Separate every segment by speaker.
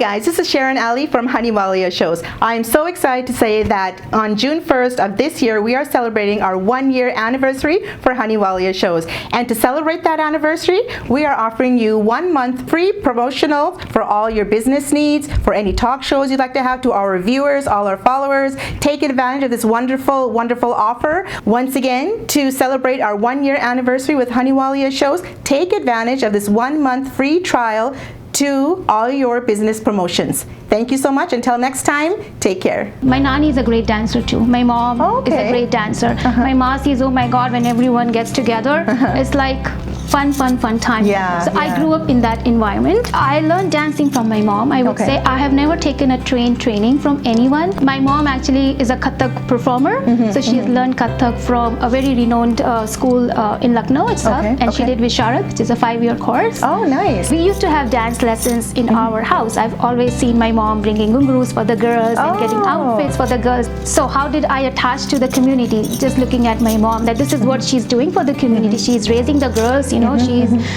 Speaker 1: guys, this is Sharon Ali from Hunny Walia shows. I'm so excited to say that on June 1st of this year, we are celebrating our 1-year anniversary for Hunny Walia shows. And to celebrate that anniversary, we are offering you 1 month free promotional for all your business needs, for any talk shows you'd like to have, to our viewers, all our followers. Take advantage of this wonderful, wonderful offer. Once again, to celebrate our 1-year anniversary with Hunny Walia shows, take advantage of this 1 month free trial to all your business promotions. Thank you so much. Until next time, take care.
Speaker 2: My nanny is a great dancer too. My mom is a great dancer. My mom says, oh my God, when everyone gets together, it's like fun time. So I grew up in that environment. I learned dancing from my mom. I would say I have never taken a training from anyone. My mom actually is a Kathak performer. So she has learned Kathak from a very renowned school in Lucknow itself. And she did Visharat, which is a 5-year course.
Speaker 1: Oh, nice.
Speaker 2: We used to have dance lessons in our house. I've always seen my mom bringing gungroos for the girls and getting outfits for the girls. So how did I attach to the community? Just looking at my mom, that this is what she's doing for the community. She's raising the girls, you know,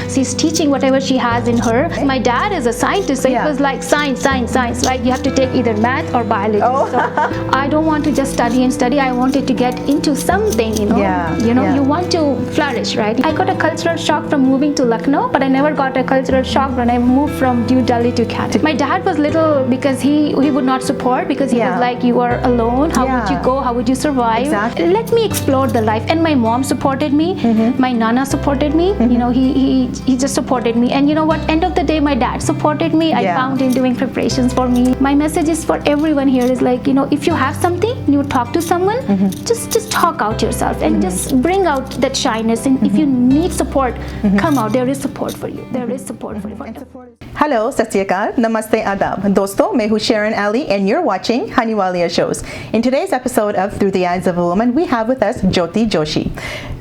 Speaker 2: she's teaching whatever she has in her. My dad is a scientist, so it was like science, right? You have to take either math or biology. So I don't want to just study and study. I wanted to get into something, you know. You want to flourish, right? I got a cultural shock from moving to Lucknow, but I never got a cultural shock when I moved from New Delhi to Canada. My dad was little because he would not support, because he was like, you are alone, how would you go, how would you survive? Let me explore the life. And my mom supported me, my nana supported me, you know, he just supported me. And you know what, end of the day, my dad supported me. I found him doing preparations for me. My message is for everyone here is like, you know, if you have something, you talk to someone, just talk out yourself and just bring out that shyness. And if you need support, come out. There is support for you. There is support for you.
Speaker 1: Hello, Sat Sri Akal, Namaste, Adab. Dosto, मैं हूँ Sharon Ali and you're watching Hunny Walia shows. In today's episode of Through the Eyes of a Woman, we have with us Jyoti Joshi.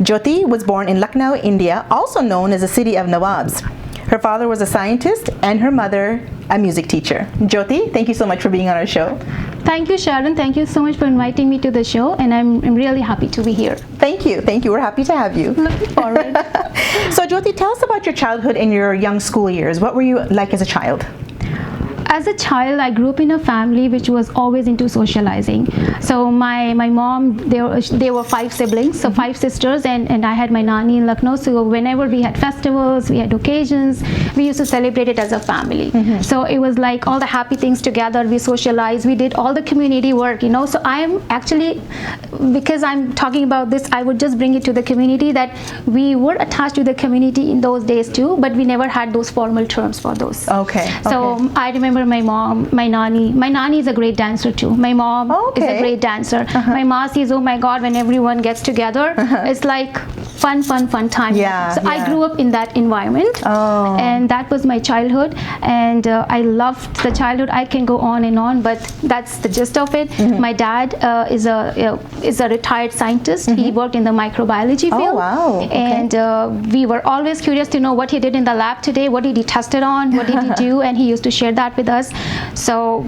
Speaker 1: Jyoti was born in Lucknow, India, also known as the city of Nawabs. Her father was a scientist and her mother a music teacher. Jyoti, thank you so much for being on our show.
Speaker 2: Thank you, Sharon. Thank you so much for inviting me to the show, and I'm really happy to be here.
Speaker 1: Thank you. We're happy to have you.
Speaker 2: Looking forward.
Speaker 1: So Jyoti, tell us about your childhood and your young school years. What were you like as a child?
Speaker 2: As a child, I grew up in a family which was always into socializing. So my mom, they were 5 siblings, so 5 sisters, and I had my nanny in Lucknow. So whenever we had festivals, we had occasions, we used to celebrate it as a family. So it was like all the happy things together. We socialized, we did all the community work, you know. So I'm actually, because I'm talking about this, I would just bring it to the community that we were attached to the community in those days too, but we never had those formal terms for those. So I remember my mom, my nanny is a great dancer too. My mom is a great dancer. My mom says, oh my God, when everyone gets together, it's like fun time. So I grew up in that environment, and that was my childhood, and I loved the childhood. I can go on and on, but that's the gist of it. My dad is a retired scientist. He worked in the microbiology field, and we were always curious to know what he did in the lab today, what did he tested on, what did he do, and he used to share that with us. So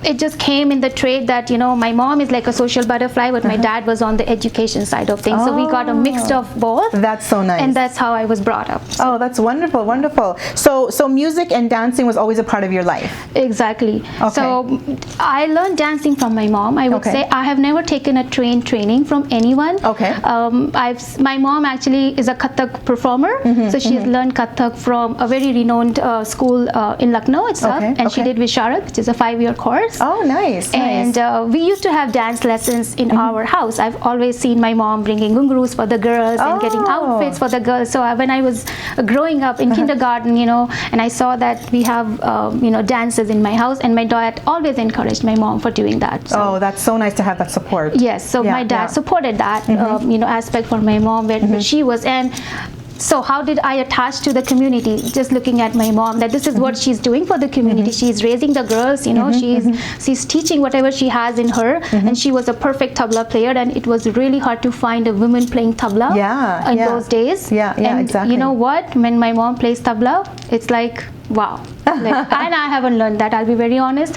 Speaker 2: it just came in the trait that, you know, my mom is like a social butterfly, but my dad was on the education side of things. So we got a mix of both.
Speaker 1: That's so nice.
Speaker 2: And that's how I was brought up.
Speaker 1: So. Oh, that's wonderful. So music and dancing was always a part of your life?
Speaker 2: Exactly. So I learned dancing from my mom. I would say I have never taken a training from anyone. My mom actually is a Kathak performer. So she has learned Kathak from a very renowned school in Lucknow itself. And she did Visharat, which is a 5-year course.
Speaker 1: Oh, nice.
Speaker 2: And we used to have dance lessons in our house. I've always seen my mom bringing gungroos for the girls and getting outfits for the girls. So when I was growing up in kindergarten, you know, and I saw that we have, you know, dances in my house, and my dad always encouraged my mom for doing that. So,
Speaker 1: that's so nice to have that support.
Speaker 2: Yes. So my dad supported that, you know, aspect for my mom where she was. And so how did I attach to the community? Just looking at my mom, that this is what she's doing for the community. She's raising the girls, you know, she's teaching whatever she has in her, and she was a perfect tabla player, and it was really hard to find a woman playing tabla in those days. And
Speaker 1: exactly.
Speaker 2: you know what? When my mom plays tabla, it's like, wow. And I haven't learned that, I'll be very honest.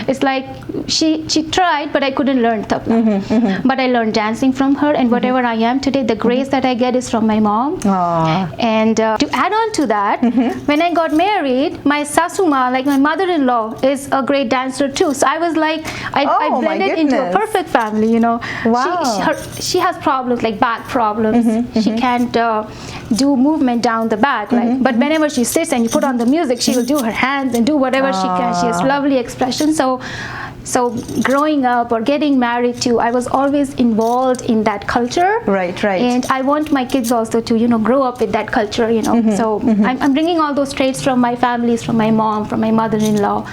Speaker 2: It's like she tried, but I couldn't learn tabla. But I learned dancing from her, and whatever I am today, the grace that I get is from my mom. And to add on to that, when I got married, my sasuma, like my mother-in-law, is a great dancer too. So I was like, I blended into a perfect family, you know. She has problems like back problems. She can't do movement down the back, right? But whenever she sits and you put on the music, she will do her hands and do whatever she can. She has lovely expression. So growing up or getting married too, I was always involved in that culture.
Speaker 1: Right.
Speaker 2: And I want my kids also to, you know, grow up with that culture, you know. So I'm bringing all those traits from my families, from my mom, from my mother-in-law.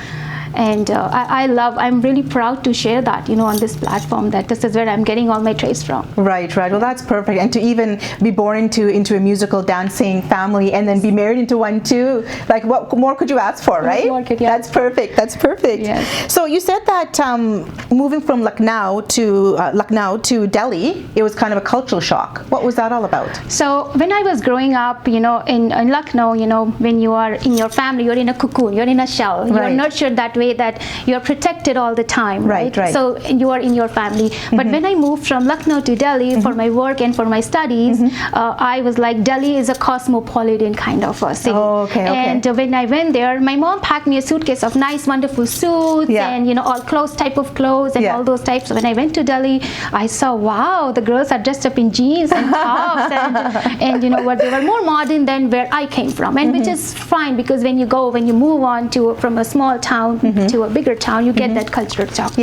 Speaker 2: And I'm really proud to share that, you know, on this platform, that this is where I'm getting all my traits from. Right.
Speaker 1: Well, that's perfect. And to even be born into a musical dancing family and then be married into one too, like what more could you ask for, right? That's perfect. Yes. So you said that moving from Lucknow to Delhi, it was kind of a cultural shock. What was that all about? So
Speaker 2: when I was growing up, you know, in Lucknow, you know, when you are in your family, you're in a cocoon, you're in a shell, you're nurtured that way, that you're protected all the time, right? So you are in your family. But when I moved from Lucknow to Delhi for my work and for my studies, I was like, Delhi is a cosmopolitan kind of a city. And when I went there, my mom packed me a suitcase of nice, wonderful suits and, you know, all type of clothes and all those types. So when I went to Delhi, I saw, wow, the girls are dressed up in jeans and tops and you know what, they were more modern than where I came from, and which is fine, because when you move on from a small town to a bigger town, you get that cultural shock.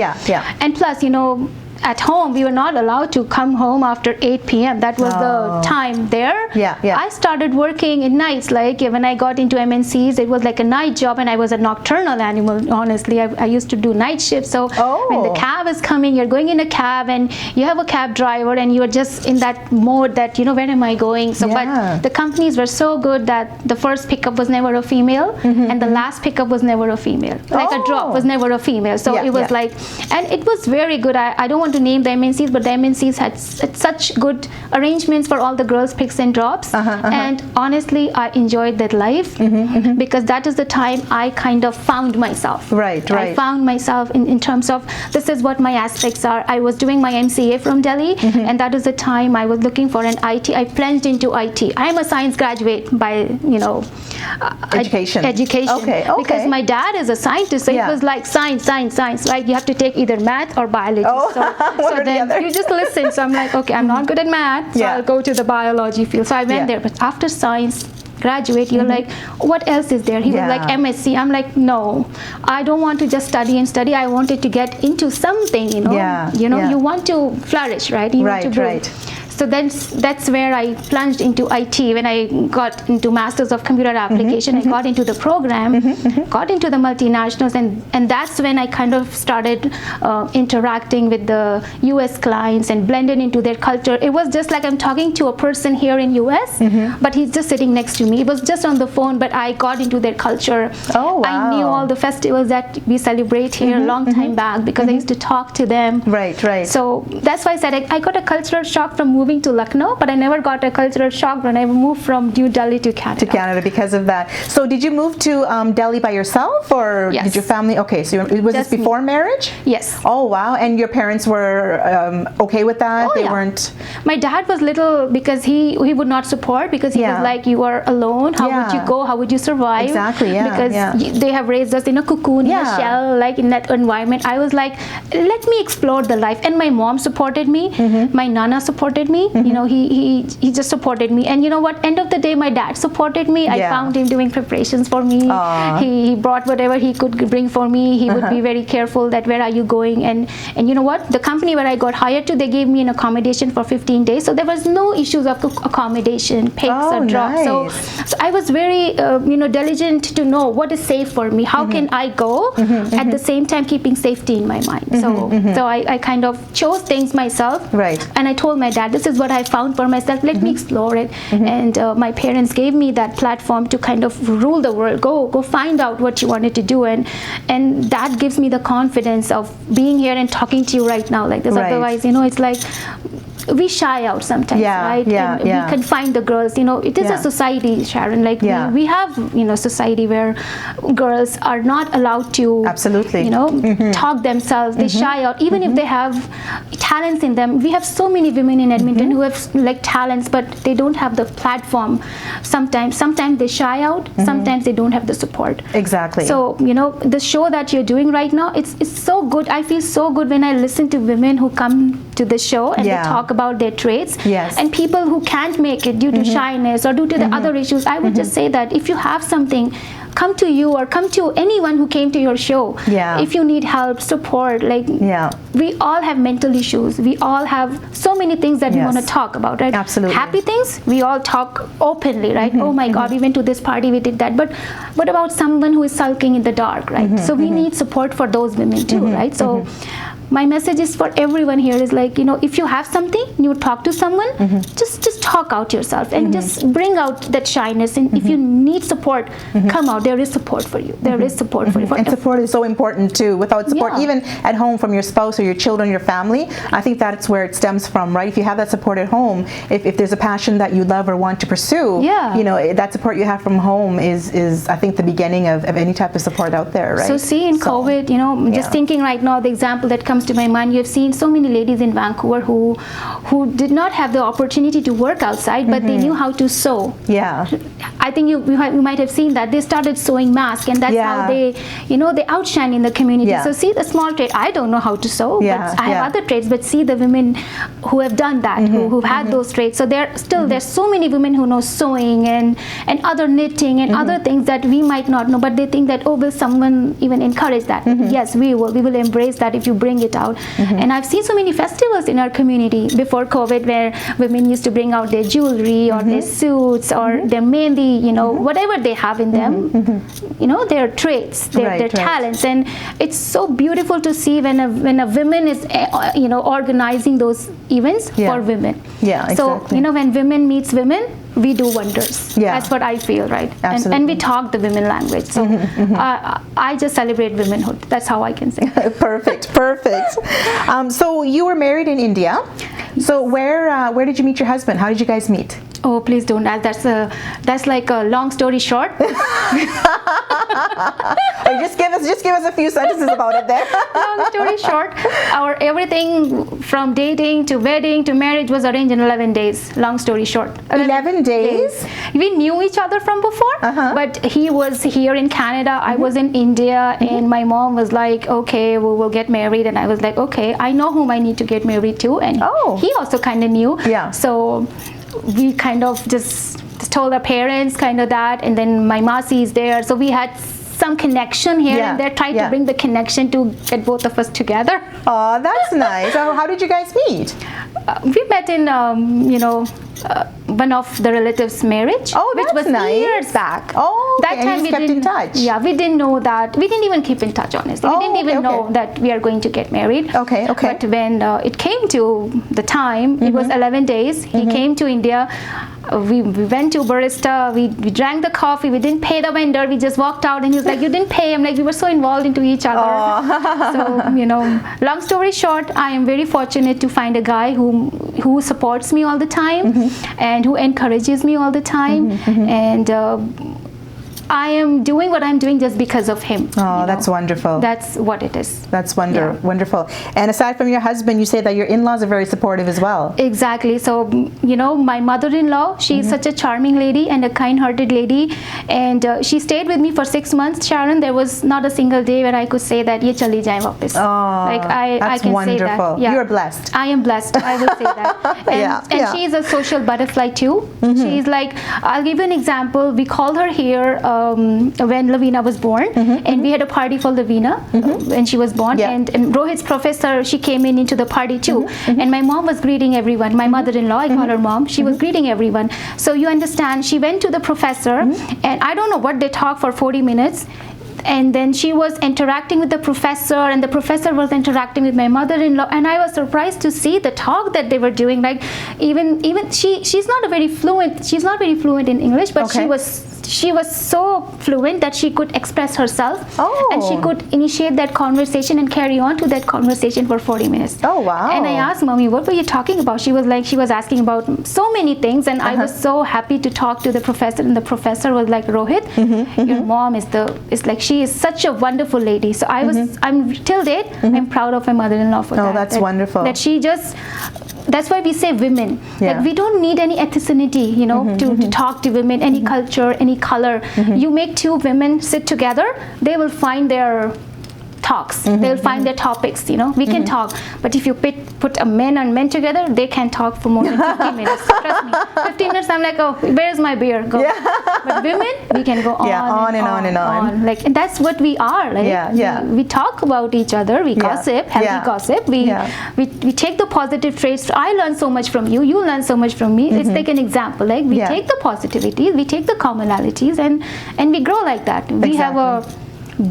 Speaker 2: And plus, you know, at home we were not allowed to come home after 8 p.m. That was the time there. I started working in nights, like when I got into MNCs, it was like a night job, and I was a nocturnal animal, honestly. I used to do night shifts. So when the cab is coming, you're going in a cab and you have a cab driver and you're just in that mode that, you know, where am I going? So but the companies were so good that the first pickup was never a female and the last pickup was never a female. Like a drop was never a female. So it was like, and it was very good. I don't want to name the MNCs, but the MNCs had such good arrangements for all the girls picks and drops. And honestly, I enjoyed that life because that is the time I kind of found myself. I found myself in terms of, this is what my aspects are. I was doing my MCA from Delhi, and that is the time I was looking for an IT. I plunged into IT. I am a science graduate by, you know, education. Because my dad is a scientist, so it was like science, right? You have to take either math or biology. So then you just listen. So I'm like, okay, I'm not good at math, so I'll go to the biology field. So I went there. But after science graduate, you're like, what else is there? He was like, MSc. I'm like, no, I don't want to just study. I wanted to get into something, you know. You want to flourish, right? You want to grow. So that's where I plunged into IT. When I got into Masters of Computer Application, I got into the program, got into the multinationals, and that's when I kind of started interacting with the US clients and blended into their culture. It was just like I'm talking to a person here in US, but he's just sitting next to me. It was just on the phone, but I got into their culture. I knew all the festivals that we celebrate here a long time back because I used to talk to them. So that's why I said I got a cultural shock from moving to Lucknow, but I never got a cultural shock when I moved from New Delhi to Canada.
Speaker 1: Because of that. So did you move to Delhi by yourself, or did your family? Okay, so was this before marriage?
Speaker 2: Yes.
Speaker 1: Oh wow! And your parents were okay with that? They weren't.
Speaker 2: My dad was little, because he would not support, because he was like, you are alone. How would you go? How would you survive? Because they have raised us in a cocoon, in a shell, like in that environment. I was like, let me explore the life. And my mom supported me. My nana supported me. You know, he just supported me. And you know what? End of the day, my dad supported me. I found him doing preparations for me. He brought whatever he could bring for me. He would be very careful that where are you going, and you know what? The company where I got hired to, they gave me an accommodation for 15 days. So there was no issues of accommodation, picks or drops. So I was very diligent to know what is safe for me. How can I go at the same time keeping safety in my mind? So I kind of chose things myself. And I told my dad, this is what I found for myself. Let me explore it. And my parents gave me that platform to kind of rule the world. Go find out what you wanted to do, and that gives me the confidence of being here and talking to you right now like this. Otherwise, you know, it's like we shy out sometimes, right? And we confine the girls. It is a society, Sharon. Like we have, society where girls are not allowed to,
Speaker 1: absolutely,
Speaker 2: talk themselves. They shy out, even if they have talents in them. We have so many women in Edmonton who have like talents, but they don't have the platform. Sometimes they shy out. Sometimes they don't have the support.
Speaker 1: Exactly.
Speaker 2: So the show that you're doing right now, it's so good. I feel so good when I listen to women who come to the show and they talk about their traits.
Speaker 1: Yes.
Speaker 2: And people who can't make it due to shyness or due to the other issues. I would just say that if you have something, come to you or come to anyone who came to your show. If you need help, support, we all have mental issues. We all have so many things that we want to talk about, right?
Speaker 1: Absolutely.
Speaker 2: Happy things, we all talk openly, right? Oh my God, we went to this party, we did that. But what about someone who is sulking in the dark, right? So we need support for those women too, right? So my message is for everyone here is like, if you have something, you talk to someone, just talk out yourself and just bring out that shyness. And if you need support, come out. There is support for you. There is support for you.
Speaker 1: And support is so important too. Without support, even at home from your spouse or your children, your family, I think that's where it stems from, right? If you have that support at home, if there's a passion that you love or want to pursue, that support you have from home is I think the beginning of any type of support out there, right?
Speaker 2: So see, in COVID, just thinking right now, the example that comes to my mind, you have seen so many ladies in Vancouver who did not have the opportunity to work outside, but they knew how to sew. I think you might have seen that they started sewing masks, and that's how they outshine in the community. So see the small trade. I don't know how to sew, but I have other trades. But see the women who have done that, who've had those trades. So there's so many women who know sewing and other knitting and other things that we might not know, but they think that, will someone even encourage that? Yes, we will. We will embrace that if you bring it out. And I've seen so many festivals in our community before COVID where women used to bring out their jewelry or their suits or their mehndi, whatever they have in them, their traits, their talents. And it's so beautiful to see when a woman is, organizing those events for women. So, when women meets women, we do wonders. That's what I feel, right? And we talk the women language. So I just celebrate womanhood. That's how I can say.
Speaker 1: Perfect. So you were married in India. So where did you meet your husband? How did you guys meet?
Speaker 2: Oh, please don't ask. That's like a long story short.
Speaker 1: Just give us a few sentences about it there.
Speaker 2: Long story short, our everything from dating to wedding to marriage was arranged in 11 days. Long story short.
Speaker 1: 11 days?
Speaker 2: We knew each other from before, but he was here in Canada, I was in India, and my mom was like, okay, we will get married. And I was like, okay, I know whom I need to get married to. And he also kind of knew. So we kind of just told our parents kind of that, and then my Masi is there, so we had some connection here and there, tried to bring the connection to get both of us together.
Speaker 1: Oh, that's nice. So how did you guys meet?
Speaker 2: We met in one of the relatives' marriage, which was years back.
Speaker 1: That time we kept in touch.
Speaker 2: We didn't know that. We didn't even keep in touch, honestly. We didn't even know that we are going to get married. But when it came to the time, it was 11 days. He came to India. We went to barista, we drank the coffee, we didn't pay the vendor, we just walked out, and he was like, you didn't pay him. Like, we were so involved into each other. So, long story short, I am very fortunate to find a guy who supports me all the time and who encourages me all the time. And I am doing what I'm doing just because of him.
Speaker 1: That's wonderful.
Speaker 2: That's what it is.
Speaker 1: That's wonderful. And aside from your husband, you say that your in-laws are very supportive as well.
Speaker 2: Exactly. So, my mother-in-law, she is such a charming lady and a kind-hearted lady. And she stayed with me for 6 months, Sharon. There was not a single day where I could say that, ye chali jaye wapas. I can
Speaker 1: wonderful.
Speaker 2: say that.
Speaker 1: You're blessed.
Speaker 2: I am blessed. I will say that. And she's a social butterfly too. She's like, I'll give you an example. We called her here when Lavina was born, and we had a party for Lavina when she was born, and Rohit's professor, she came into the party too, and my mom was greeting everyone. My mother-in-law, I call her mom, she was greeting everyone. So you understand, she went to the professor, and I don't know what they talked for 40 minutes, and then she was interacting with the professor, and the professor was interacting with my mother-in-law, and I was surprised to see the talk that they were doing. Like, even she's not very fluent in English, but she was so fluent that she could express herself,
Speaker 1: Oh.
Speaker 2: and she could initiate that conversation and carry on to that conversation for 40 minutes.
Speaker 1: Oh, wow.
Speaker 2: And I asked Mommy, what were you talking about? She was asking about so many things, and I was so happy to talk to the professor, and the professor was like, Rohit, your mom is like, she is such a wonderful lady. So I'm till date, I'm proud of my mother-in-law for that.
Speaker 1: Oh, that's wonderful.
Speaker 2: That she just, that's why we say women.
Speaker 1: Yeah.
Speaker 2: Like, we don't need any ethnicity, to talk to women, any culture, any color. You make two women sit together, they will find their talks. They'll find their topics, we can talk. But if you put a man and men together, they can't talk for more than 15 minutes. Trust me. 15 minutes, I'm like, oh, where's my beer? Go. Yeah. But women, we can go on and on. Like, and that's what we are. Like, we talk about each other. We gossip, healthy gossip. We take the positive traits. I learn so much from you. You learn so much from me. It's like an example. Like, we take the positivity, we take the commonalities, and we grow like that. We have a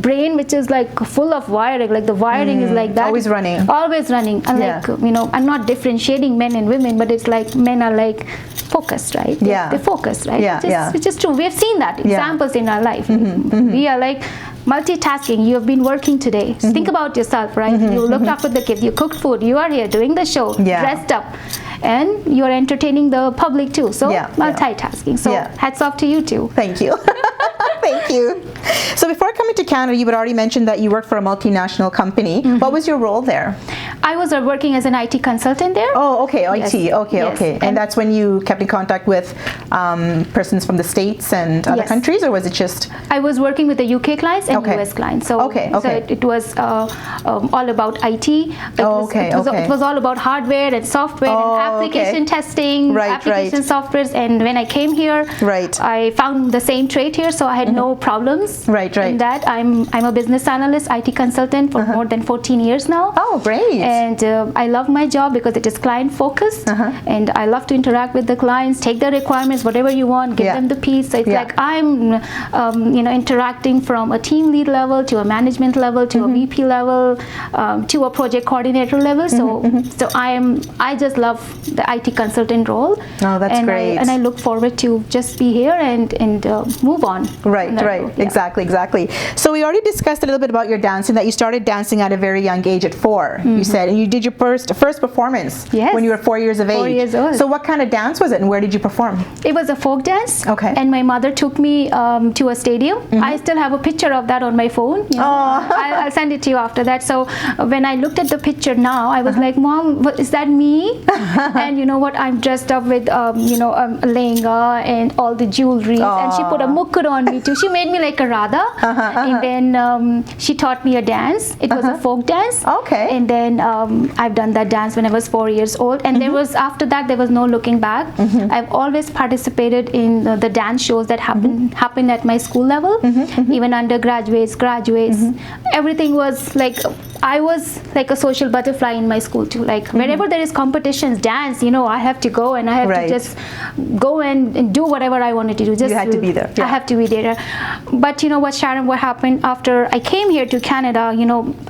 Speaker 2: brain which is like full of wiring, like the wiring is like that, always running, and like, I'm not differentiating men and women, but it's like men are like focused, right? They focus, right? Which is true. We have seen that examples in our life. We are like multitasking. You have been working today. Think about yourself, right? You looked after the kids, you cooked food, you are here doing the show, dressed up, and you are entertaining the public too. So multitasking. So hats off to you too.
Speaker 1: Thank you. Thank you. So before coming to Canada, you had already mentioned that you worked for a multinational company. What was your role there?
Speaker 2: I was working as an IT consultant there.
Speaker 1: Oh, okay, IT. Okay. And that's when you kept in contact with persons from the States and other countries, or was it just?
Speaker 2: I was working with the UK clients and US clients. So, so it was all about IT. It was all about hardware and software and application testing, application softwares. And when I came here, I found the same trait here, so I had no problems in that. I'm a business analyst, IT consultant for more than 14 years now.
Speaker 1: Oh, great.
Speaker 2: And I love my job because it is client focused, and I love to interact with the clients, take the requirements, whatever you want, give them the piece. So it's like I'm interacting from a team lead level to a management level to a VP level to a project coordinator level. So I just love the IT consultant role.
Speaker 1: Oh, that's great.
Speaker 2: And I look forward to just be here and move on.
Speaker 1: Right. Exactly. So we already discussed a little bit about your dancing, that you started dancing at a very young age at 4, you said, and you did your first performance when you were 4 years of age.
Speaker 2: 4 years old.
Speaker 1: So what kind of dance was it, and where did you perform?
Speaker 2: It was a folk dance.
Speaker 1: Okay.
Speaker 2: And my mother took me to a stadium. I still have a picture of that on my phone. I'll send it to you after that. So when I looked at the picture now, I was like, Mom, is that me? And you know what? I'm dressed up with a lehenga and all the jewelry, and she put a mukkur on me too. She made me like a Radha, and then she taught me a dance. It was a folk dance.
Speaker 1: Okay.
Speaker 2: And then I've done that dance when I was 4 years old, and after that there was no looking back. I've always participated in the dance shows that happened at my school level, even undergraduates, graduates. Everything was like, I was like a social butterfly in my school too. Like wherever there is competitions, dance, I have to go, and I have to just go and do whatever I wanted to do. Just
Speaker 1: you had to be there.
Speaker 2: I have to be there. But you know what, Sharon, what happened after I came here to Canada,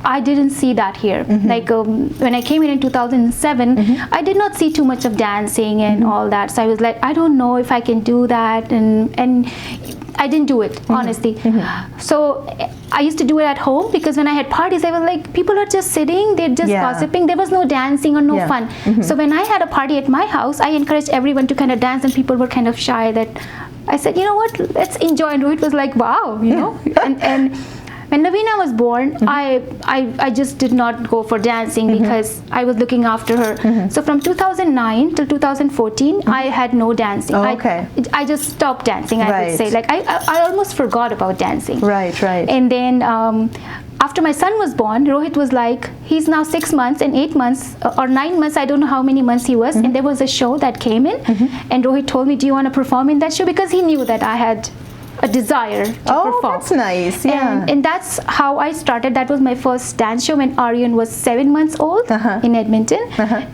Speaker 2: I didn't see that here. Like when I came here in 2007, I did not see too much of dancing and all that. So I was like, I don't know if I can do that, and I didn't do it, honestly. So I used to do it at home, because when I had parties, I was like, people are just sitting, they're just gossiping. There was no dancing or no fun. So when I had a party at my house, I encouraged everyone to kind of dance, and people were kind of shy. That I said, you know what, let's enjoy. And it was like, wow, and when Lavina was born, I just did not go for dancing because I was looking after her. So from 2009 till 2014, I had no dancing. I just stopped dancing, I would say. Like I almost forgot about dancing. Right. And then after my son was born, Rohit was like, he's now 6 months and 8 months or 9 months, I don't know how many months he was, and there was a show that came in, and Rohit told me, do you want to perform in that show? Because he knew that I had a desire to perform.
Speaker 1: That's nice.
Speaker 2: And that's how I started. That was my first dance show when Aryan was 7 months old in Edmonton.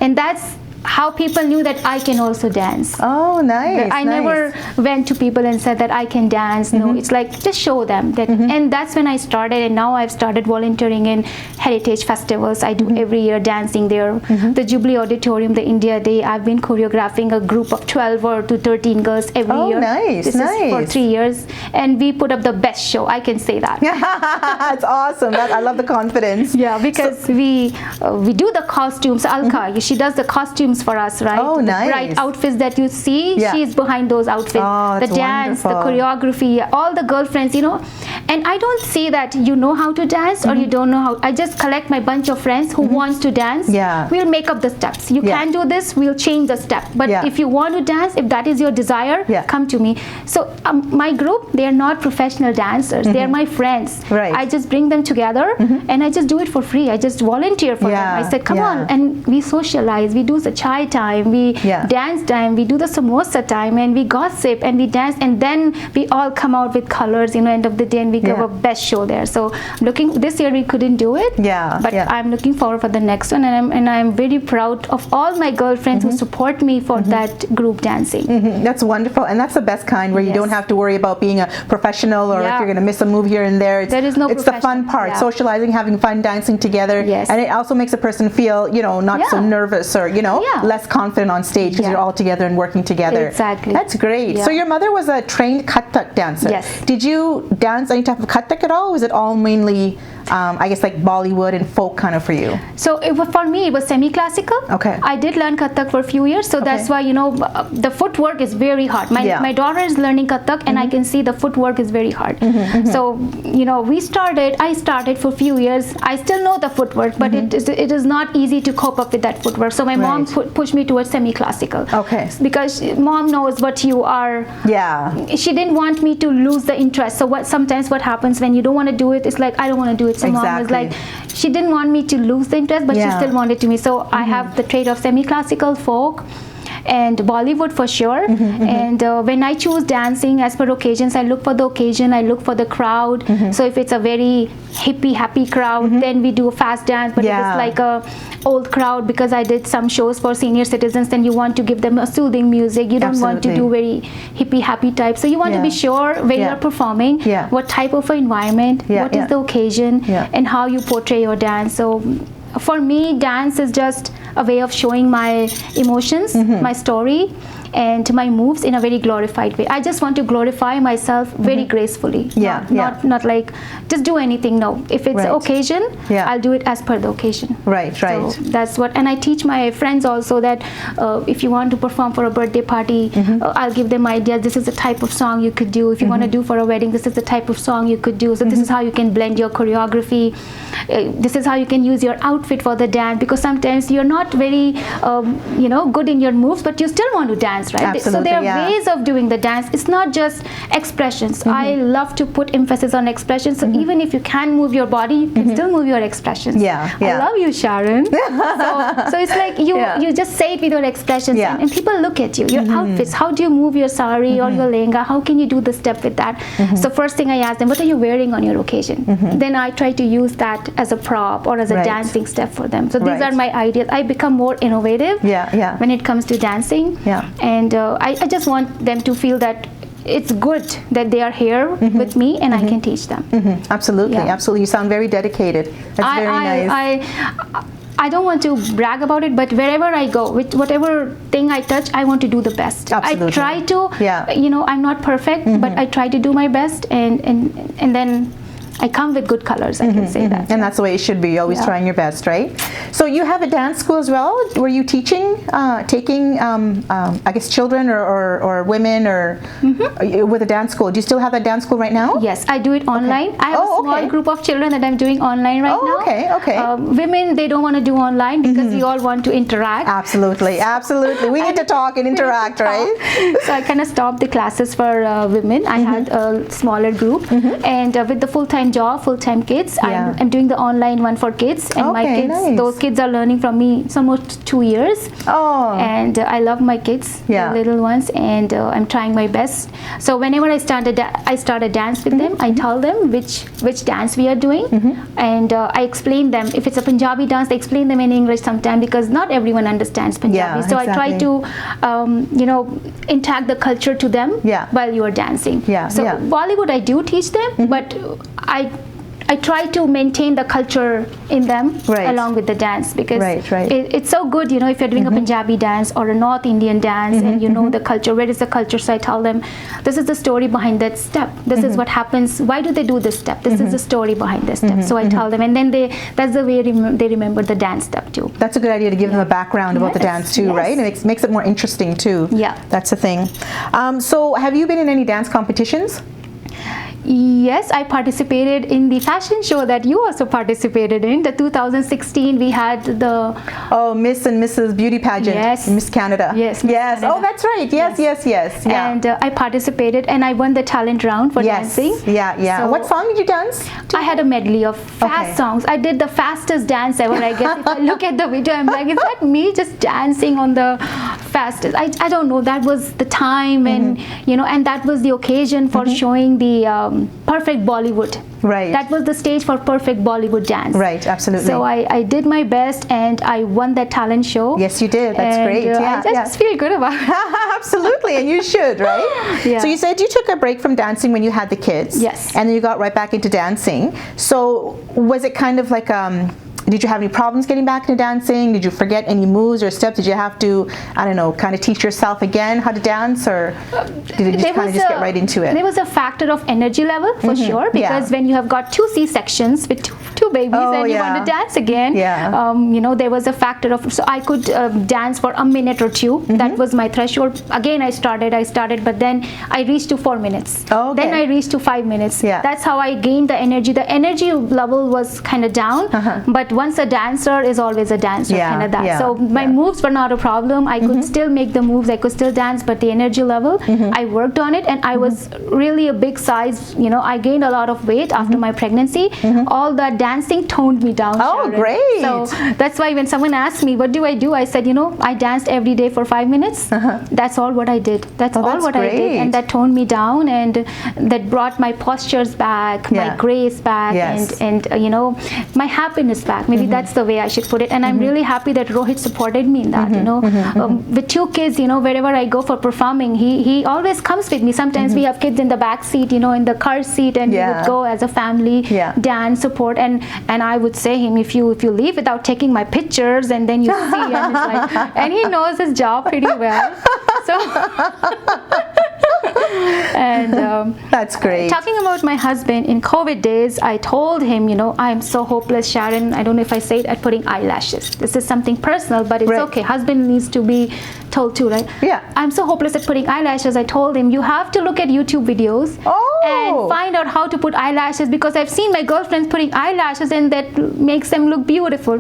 Speaker 2: And that's how people knew that I can also dance.
Speaker 1: Oh, nice.
Speaker 2: I never went to people and said that I can dance. No, it's like just show them that. And that's when I started, and now I've started volunteering in heritage festivals. I do every year dancing there. The Jubilee Auditorium, the India Day, I've been choreographing a group of 12 or to 13 girls every year.
Speaker 1: Nice,
Speaker 2: this is for 3 years, and we put up the best show, I can say that.
Speaker 1: That's awesome. I love the confidence.
Speaker 2: Yeah, because we do the costumes. Alka, she does the costumes for us, right?
Speaker 1: Oh, nice.
Speaker 2: The bright outfits that you see, she's behind those outfits.
Speaker 1: Oh,
Speaker 2: the dance,
Speaker 1: wonderful.
Speaker 2: the choreography, all the girlfriends, And I don't say that you know how to dance or you don't know how. I just collect my bunch of friends who wants to dance.
Speaker 1: Yeah.
Speaker 2: We'll make up the steps. You can do this, we'll change the step. But if you want to dance, if that is your desire, come to me. So my group, they are not professional dancers. They are my friends.
Speaker 1: Right.
Speaker 2: I just bring them together and I just do it for free. I just volunteer for them. I said, come on, and we socialize. We do the chai time, we dance time, we do the samosa time, and we gossip and we dance, and then we all come out with colors, end of the day, and we give a best show there. So this year we couldn't do it, but I'm looking forward for the next one, and I'm very proud of all my girlfriends who support me for that group dancing.
Speaker 1: That's wonderful, and that's the best kind, where you don't have to worry about being a professional or if you're going to miss a move here and there.
Speaker 2: There is no
Speaker 1: It's the fun part, socializing, having fun, dancing together, and it also makes a person feel, not so nervous or, less confident on stage because you're all together and working together.
Speaker 2: Exactly.
Speaker 1: That's great. So your mother was a trained Kathak dancer.
Speaker 2: Yes.
Speaker 1: Did you dance any type of Kathak at all? Or was it all mainly, I guess, like Bollywood and folk kind of for you?
Speaker 2: So for me, it was semi-classical.
Speaker 1: Okay.
Speaker 2: I did learn Kathak for a few years, so that's why, the footwork is very hard. My daughter is learning Kathak, and I can see the footwork is very hard. So, I started for a few years. I still know the footwork, but it is not easy to cope up with that footwork. So my mom pushed me towards semi-classical.
Speaker 1: Okay.
Speaker 2: Because mom knows what you are.
Speaker 1: Yeah.
Speaker 2: She didn't want me to lose the interest. So sometimes what happens when you don't want to do it, it's like, I don't want to do it. So mom was like, she didn't want me to lose the interest, but she still wanted to me. So I have the trait of semi-classical, folk, and Bollywood for sure. And when I choose dancing as per occasions, I look for the occasion, I look for the crowd. So if it's a very hippie, happy crowd, then we do a fast dance. But if it's like a old crowd, because I did some shows for senior citizens, then you want to give them a soothing music. You don't want to do very hippie, happy type. So you want to be sure when you're performing, what type of environment, what is the occasion, and how you portray your dance. So for me, dance is just a way of showing my emotions, my story, and my moves in a very glorified way. I just want to glorify myself very gracefully. Not like just do anything. No, if it's an occasion, I'll do it as per the occasion. Right. So that's what, and I teach my friends also that if you want to perform for a birthday party, I'll give them ideas. This is the type of song you could do. If you want to do for a wedding, this is the type of song you could do. So this is how you can blend your choreography. This is how you can use your outfit for the dance, because sometimes you're not very good in your moves, but you still want to dance, right?
Speaker 1: Absolutely,
Speaker 2: so there are ways of doing the dance. It's not just expressions. I love to put emphasis on expressions. So even if you can't move your body, you can still move your expressions. I love you, Sharon. so it's like you just say it with your expressions, and people look at you. Your outfits. How do you move your sari or your lehenga? How can you do the step with that? So first thing I ask them, what are you wearing on your occasion? Then I try to use that as a prop or as a dancing step for them. So these are my ideas. I become more innovative when it comes to dancing. And I just want them to feel that it's good that they are here with me and I can teach them.
Speaker 1: Absolutely, absolutely. You sound very dedicated. That's very nice.
Speaker 2: I don't want to brag about it, but wherever I go, with whatever thing I touch, I want to do the best.
Speaker 1: Absolutely.
Speaker 2: I try to, I'm not perfect, but I try to do my best, and then I come with good colors, I can say that.
Speaker 1: And that's the way it should be. You're always trying your best, right? So you have a dance school as well. Were you teaching, taking, I guess, children or women or with a dance school? Do you still have that dance school right now?
Speaker 2: Yes, I do it online. I have a small group of children that I'm doing online right now.
Speaker 1: Okay.
Speaker 2: Women, they don't want to do online because we all want to interact.
Speaker 1: Absolutely. We need to talk and interact, right?
Speaker 2: So I kind of stopped the classes for women. I had a smaller group, and with the full-time job, full-time kids.
Speaker 1: Yeah.
Speaker 2: I'm doing the online one for kids, and my
Speaker 1: Okay,
Speaker 2: kids,
Speaker 1: nice.
Speaker 2: those kids are learning from me almost 2 years.
Speaker 1: Oh.
Speaker 2: And I love my kids,
Speaker 1: Yeah.
Speaker 2: the little ones, and I'm trying my best. So whenever I start a dance with them, I tell them which dance we are doing, and I explain them. If it's a Punjabi dance, I explain them in English sometimes, because not everyone understands Punjabi.
Speaker 1: Yeah,
Speaker 2: so I try
Speaker 1: exactly.
Speaker 2: to intact the culture to them
Speaker 1: Yeah.
Speaker 2: while you are dancing.
Speaker 1: Yeah,
Speaker 2: So
Speaker 1: yeah.
Speaker 2: Bollywood I do teach them, but I try to maintain the culture in them
Speaker 1: Right.
Speaker 2: along with the dance, because
Speaker 1: Right, right.
Speaker 2: it's so good, if you're doing a Punjabi dance or a North Indian dance, and you know the culture. Where is the culture? So I tell them, this is the story behind that step. This is what happens. Why do they do this step? This is the story behind this step. So I tell them, and then that's the way they remember the dance step too.
Speaker 1: That's a good idea to give them a background about the
Speaker 2: Yes,
Speaker 1: dance too,
Speaker 2: yes.
Speaker 1: right? It makes it more interesting too.
Speaker 2: Yeah.
Speaker 1: That's the thing. So have you been in any dance competitions?
Speaker 2: Yes, I participated in the fashion show that you also participated in. The 2016, we had the
Speaker 1: Oh, Miss and Mrs. Beauty pageant.
Speaker 2: Yes.
Speaker 1: Miss Canada.
Speaker 2: Yes, Miss
Speaker 1: Yes.
Speaker 2: Canada.
Speaker 1: Oh, that's right. Yes, yes, yes. Yeah.
Speaker 2: and I participated, and I won the talent round for
Speaker 1: yes.
Speaker 2: dancing.
Speaker 1: Yeah, yeah.
Speaker 2: So
Speaker 1: What song did you dance?
Speaker 2: I had a medley of fast
Speaker 1: Okay.
Speaker 2: songs. I did the fastest dance ever. I guess if I look at the video, I'm like, is that me just dancing on the fastest? I don't know. That was the time, and and that was the occasion for showing the perfect Bollywood.
Speaker 1: Right.
Speaker 2: That was the stage for perfect Bollywood dance.
Speaker 1: Right, absolutely.
Speaker 2: So I did my best, and I won that talent show.
Speaker 1: Yes, you did. That's
Speaker 2: And,
Speaker 1: great. Yeah,
Speaker 2: I just feel good about it.
Speaker 1: Absolutely, and you should, right?
Speaker 2: Yeah.
Speaker 1: So you said you took a break from dancing when you had the kids.
Speaker 2: Yes.
Speaker 1: And then you got right back into dancing. So was it kind of like did you have any problems getting back into dancing? Did you forget any moves or steps? Did you have to, I don't know, kind of teach yourself again how to dance, or did you just kind of just get right into it?
Speaker 2: There was a factor of energy level for sure, because when you have got 2 C-sections with two babies, and you want to dance again, there was a factor of, so I could dance for a minute or 2. That was my threshold. Again, I started, but then I reached to 4 minutes.
Speaker 1: Oh, okay.
Speaker 2: Then I reached to 5 minutes.
Speaker 1: Yeah.
Speaker 2: That's how I gained the energy. The energy level was kind of down, but once a dancer is always a dancer,
Speaker 1: Yeah,
Speaker 2: kind of that.
Speaker 1: yeah,
Speaker 2: So my moves were not a problem. I could still make the moves. I could still dance, but the energy level, I worked on it, and I was really a big size. I gained a lot of weight after my pregnancy. All that dancing toned me down.
Speaker 1: Oh,
Speaker 2: Sharon.
Speaker 1: great.
Speaker 2: So that's why when someone asked me, what do? I said, I danced every day for 5 minutes. That's all what I did. That's all
Speaker 1: that's
Speaker 2: what I did.
Speaker 1: great.
Speaker 2: And that toned me down, and that brought my postures back,
Speaker 1: Yeah.
Speaker 2: my grace back,
Speaker 1: Yes.
Speaker 2: and my happiness back. Maybe that's the way I should put it. And I'm really happy that Rohit supported me in that. With 2 kids, wherever I go for performing, he always comes with me. Sometimes we have kids in the back seat, in the car seat, and we would go as a family, dance, support, and I would say him, if you leave without taking my pictures, and then you see, and it's like, and he knows his job pretty well. So and
Speaker 1: That's great.
Speaker 2: talking about my husband, in COVID days, I told him, I'm so hopeless, Sharon. I don't know if I say it, at putting eyelashes. This is something personal, but it's
Speaker 1: Right.
Speaker 2: okay. Husband needs to be told too, right?
Speaker 1: Yeah.
Speaker 2: I'm so hopeless at putting eyelashes. I told him, you have to look at YouTube videos and find out how to put eyelashes, because I've seen my girlfriends putting eyelashes, and that makes them look beautiful.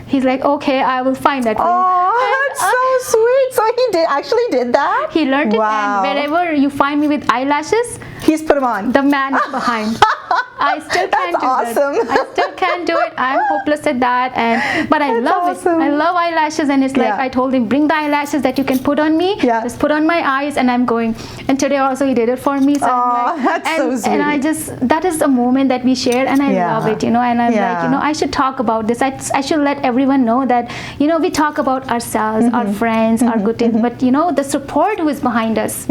Speaker 2: He's like, okay, I will find that for you.
Speaker 1: Oh, that's so sweet. So he actually did that?
Speaker 2: He learned it,
Speaker 1: Wow.
Speaker 2: and wherever you find me with eyelashes,
Speaker 1: He's put them on.
Speaker 2: the man is behind. I still can't
Speaker 1: That's
Speaker 2: do
Speaker 1: awesome.
Speaker 2: that. I still can't do it. I'm hopeless at that, but I
Speaker 1: That's
Speaker 2: love
Speaker 1: awesome.
Speaker 2: it. I love eyelashes, and it's like,
Speaker 1: Yeah.
Speaker 2: I told him, bring the eyelashes that you can put on me.
Speaker 1: Yeah.
Speaker 2: Just put on my eyes, and I'm going. And today also he did it for me. So I'm
Speaker 1: Aw,
Speaker 2: like,
Speaker 1: that's so
Speaker 2: and
Speaker 1: sweet.
Speaker 2: I just, that is a moment that we shared, and I
Speaker 1: Yeah.
Speaker 2: love it, and I'm
Speaker 1: Yeah.
Speaker 2: like, I should talk about this. I should let everyone know that, we talk about ourselves, our friends, our good things, but the support who is behind us.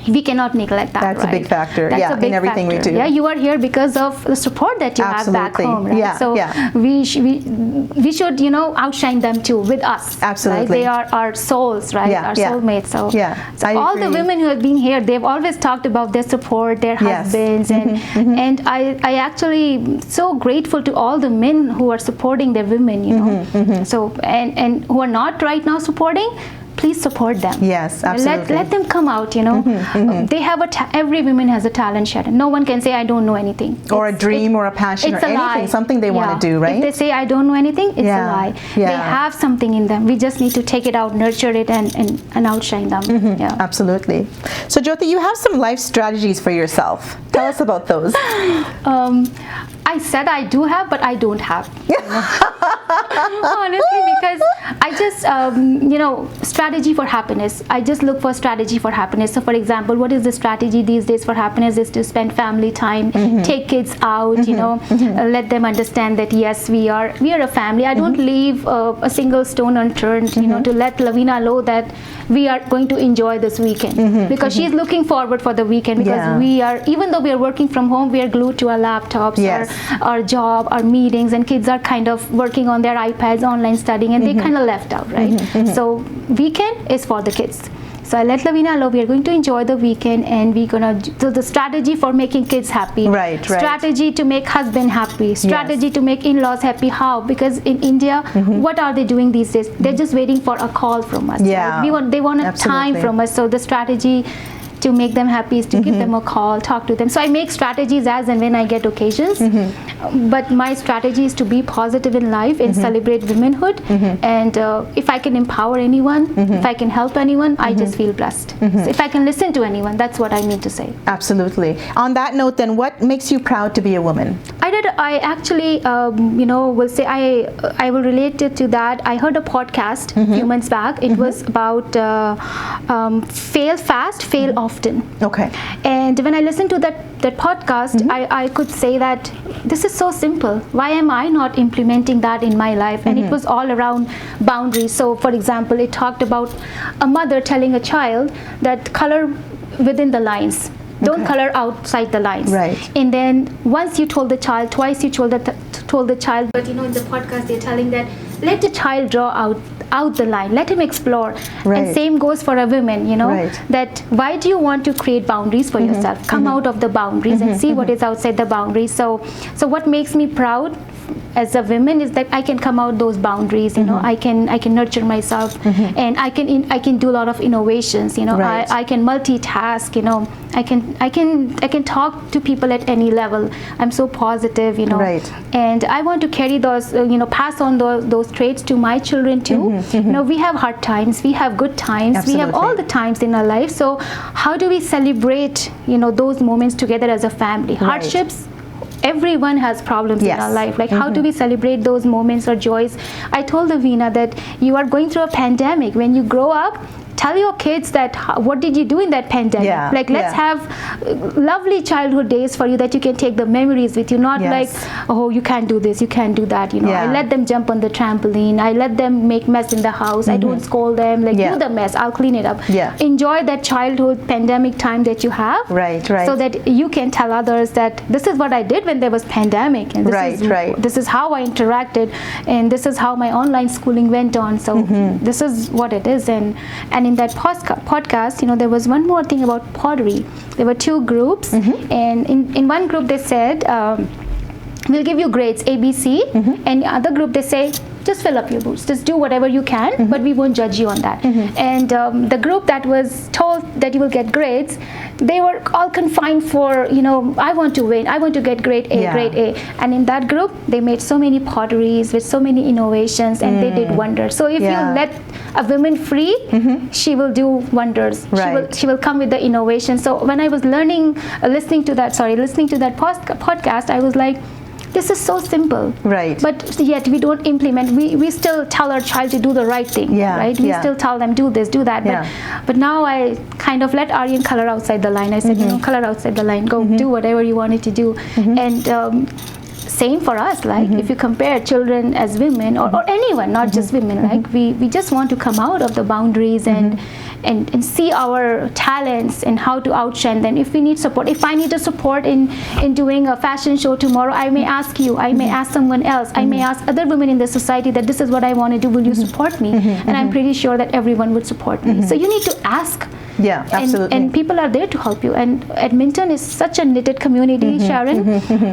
Speaker 2: We cannot neglect that.
Speaker 1: That's a big factor,
Speaker 2: That's
Speaker 1: yeah,
Speaker 2: a big
Speaker 1: in everything we
Speaker 2: factor.
Speaker 1: do.
Speaker 2: Yeah, you are here because of the support that you have back
Speaker 1: Absolutely.
Speaker 2: home, right?
Speaker 1: Yeah,
Speaker 2: so
Speaker 1: yeah.
Speaker 2: we should, outshine them too with us.
Speaker 1: Absolutely.
Speaker 2: Right? They are our souls, right?
Speaker 1: Yeah,
Speaker 2: our
Speaker 1: yeah.
Speaker 2: soulmates. So,
Speaker 1: Yeah,
Speaker 2: so
Speaker 1: I
Speaker 2: all the
Speaker 1: agree.
Speaker 2: women who have been here, they've always talked about their support, their
Speaker 1: Yes.
Speaker 2: husbands, and I actually so grateful to all the men who are supporting their women, So and who are not right now supporting. please support them.
Speaker 1: Yes, absolutely.
Speaker 2: Let them come out, They have every woman has a talent, Sharon. No one can say I don't know anything.
Speaker 1: Or a dream or a passion or anything,
Speaker 2: lie.
Speaker 1: something they want to do, right?
Speaker 2: If they say I don't know anything, it's a lie.
Speaker 1: Yeah.
Speaker 2: They have something in them. We just need to take it out, nurture it, and outshine them. Yeah.
Speaker 1: Absolutely. So Jyoti, you have some life strategies for yourself. Tell us about those.
Speaker 2: I said I do have, but I don't have. Honestly, because I just, strategy for happiness. I just look for strategy for happiness. So, for example, what is the strategy these days for happiness is to spend family time, take kids out, let them understand that, yes, we are a family. I don't leave a single stone unturned, to let Lavina know that we are going to enjoy this weekend because she's looking forward for the weekend because we are, even though we are working from home, we are glued to our laptops, our job, our meetings, and kids are kind of working on their iPads, online studying, and they kind of left out, right? So weekend is for the kids. So I let Lavina know we are going to enjoy the weekend, and we're gonna do the strategy for making kids happy.
Speaker 1: Right.
Speaker 2: Strategy to make husband happy. Strategy to make in-laws happy. How? Because in India, what are they doing these days? They're just waiting for a call from us.
Speaker 1: Yeah.
Speaker 2: Right? They want a time from us. So the strategy to make them happy is to give them a call, talk to them. So I make strategies as and when I get occasions. But my strategy is to be positive in life and celebrate womanhood. And if I can empower anyone, if I can help anyone, I just feel blessed. So if I can listen to anyone, that's what I mean to say.
Speaker 1: Absolutely. On that note, then, what makes you proud to be a woman?
Speaker 2: I actually, will say I will relate it to that. I heard a podcast a few months back. It was about fail fast, fail often.
Speaker 1: Okay.
Speaker 2: And when I listened to that podcast, I could say that this is so simple. Why am I not implementing that in my life? And it was all around boundaries. So, for example, it talked about a mother telling a child that color within the lines. Don't color outside the lines.
Speaker 1: Right.
Speaker 2: And then once you told the child, twice you told the child, but in the podcast they're telling that let the child draw out the line, let him explore. And same goes for a woman, that why do you want to create boundaries for yourself? Come out of the boundaries and see what is outside the boundaries. So what makes me proud as a woman is that I can come out those boundaries, I can nurture myself, and I can do a lot of innovations, I can multitask, I can talk to people at any level. I'm so positive, and I want to carry those, pass on those traits to my children too. We have hard times, we have good times, we have all the times in our life. So how do we celebrate, those moments together as a family? Hardships, everyone has problems in our life. Like how do we celebrate those moments or joys? I told Lavina that you are going through a pandemic. When you grow up, tell your kids that what did you do in that pandemic. Let's have lovely childhood days for you that you can take the memories with you, not like, oh, you can't do this, you can't do that, I let them jump on the trampoline, I let them make mess in the house, I don't scold them, do the mess, I'll clean it up. Enjoy that childhood pandemic time that you have, so that you can tell others that this is what I did when there was pandemic, and this is how I interacted, and this is how my online schooling went on. So this is what it is. And in that podcast, there was one more thing about pottery. There were two groups, and in one group they said, we'll give you grades A, B, C, and the other group they say, just fill up your boots, just do whatever you can, but we won't judge you on that. And the group that was told that you will get grades, they were all confined for, I want to win, I want to get grade A, grade A. And in that group, they made so many potteries with so many innovations, and they did wonders. So if you let a woman free, she will do wonders. She will come with the innovation. So when I was listening to that podcast, I was like, this is so simple, but yet we don't implement. We still tell our child to do the right thing, we still tell them do this, do that, but now I kind of let Aryan color outside the line. I said, color outside the line, go do whatever you wanted to do. And same for us, like if you compare children as women or anyone, not just women, like we just want to come out of the boundaries and see our talents and how to outshine them. If we need support, if I need a support in doing a fashion show tomorrow, I may ask you, I may ask someone else, I may ask other women in the society that this is what I want to do, will you support me? And I'm pretty sure that everyone would support me. So you need to ask.
Speaker 1: Yeah, absolutely.
Speaker 2: And people are there to help you. And Edmonton is such a knitted community, Sharon.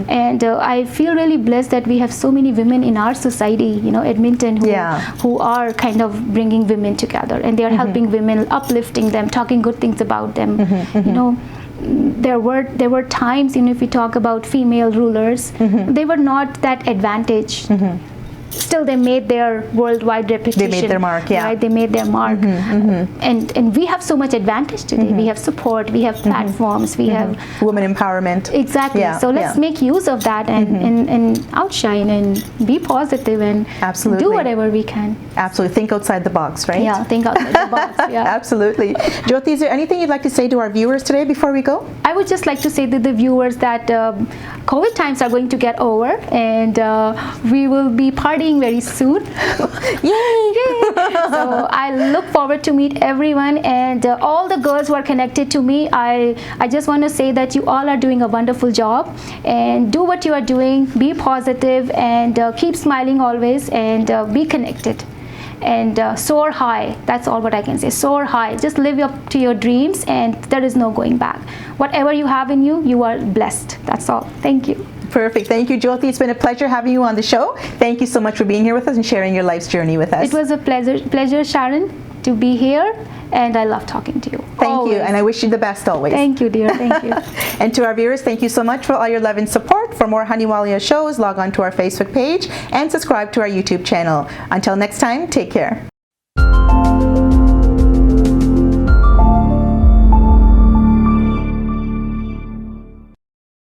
Speaker 2: And I feel feel really blessed that we have so many women in our society, Edmonton, who are kind of bringing women together, and they are helping women, uplifting them, talking good things about them. There were times, if we talk about female rulers, they were not that advantaged. Still, they made their worldwide reputation.
Speaker 1: They made their mark, yeah.
Speaker 2: Right? They made their mark. And we have so much advantage today. We have support, we have platforms, we have...
Speaker 1: Women empowerment.
Speaker 2: Exactly.
Speaker 1: Yeah,
Speaker 2: so let's make use of that and outshine and be positive and
Speaker 1: Absolutely.
Speaker 2: do whatever we can.
Speaker 1: Absolutely. Think outside the box, right?
Speaker 2: Yeah, think outside the box. Yeah.
Speaker 1: Absolutely. Jyoti, is there anything you'd like to say to our viewers today before we go?
Speaker 2: I would just like to say to the viewers that COVID times are going to get over, and we will be partying very soon.
Speaker 1: Yay!
Speaker 2: So I look forward to meet everyone, and all the girls who are connected to me. I just want to say that you all are doing a wonderful job, and do what you are doing. Be positive and keep smiling always, and be connected. And soar high. That's all what I can say. Soar high. Just live up to your dreams, and there is no going back. Whatever you have in you, you are blessed. That's all. Thank you.
Speaker 1: Perfect. Thank you, Jyoti. It's been a pleasure having you on the show. Thank you so much for being here with us and sharing your life's journey with us.
Speaker 2: It was a pleasure, Sharon, to be here, and I love talking to you.
Speaker 1: Thank you, and I wish you the best always.
Speaker 2: Thank you, dear. Thank you.
Speaker 1: And to our viewers, thank you so much for all your love and support. For more Hunny Walia shows, log on to our Facebook page and subscribe to our YouTube channel. Until next time, take care.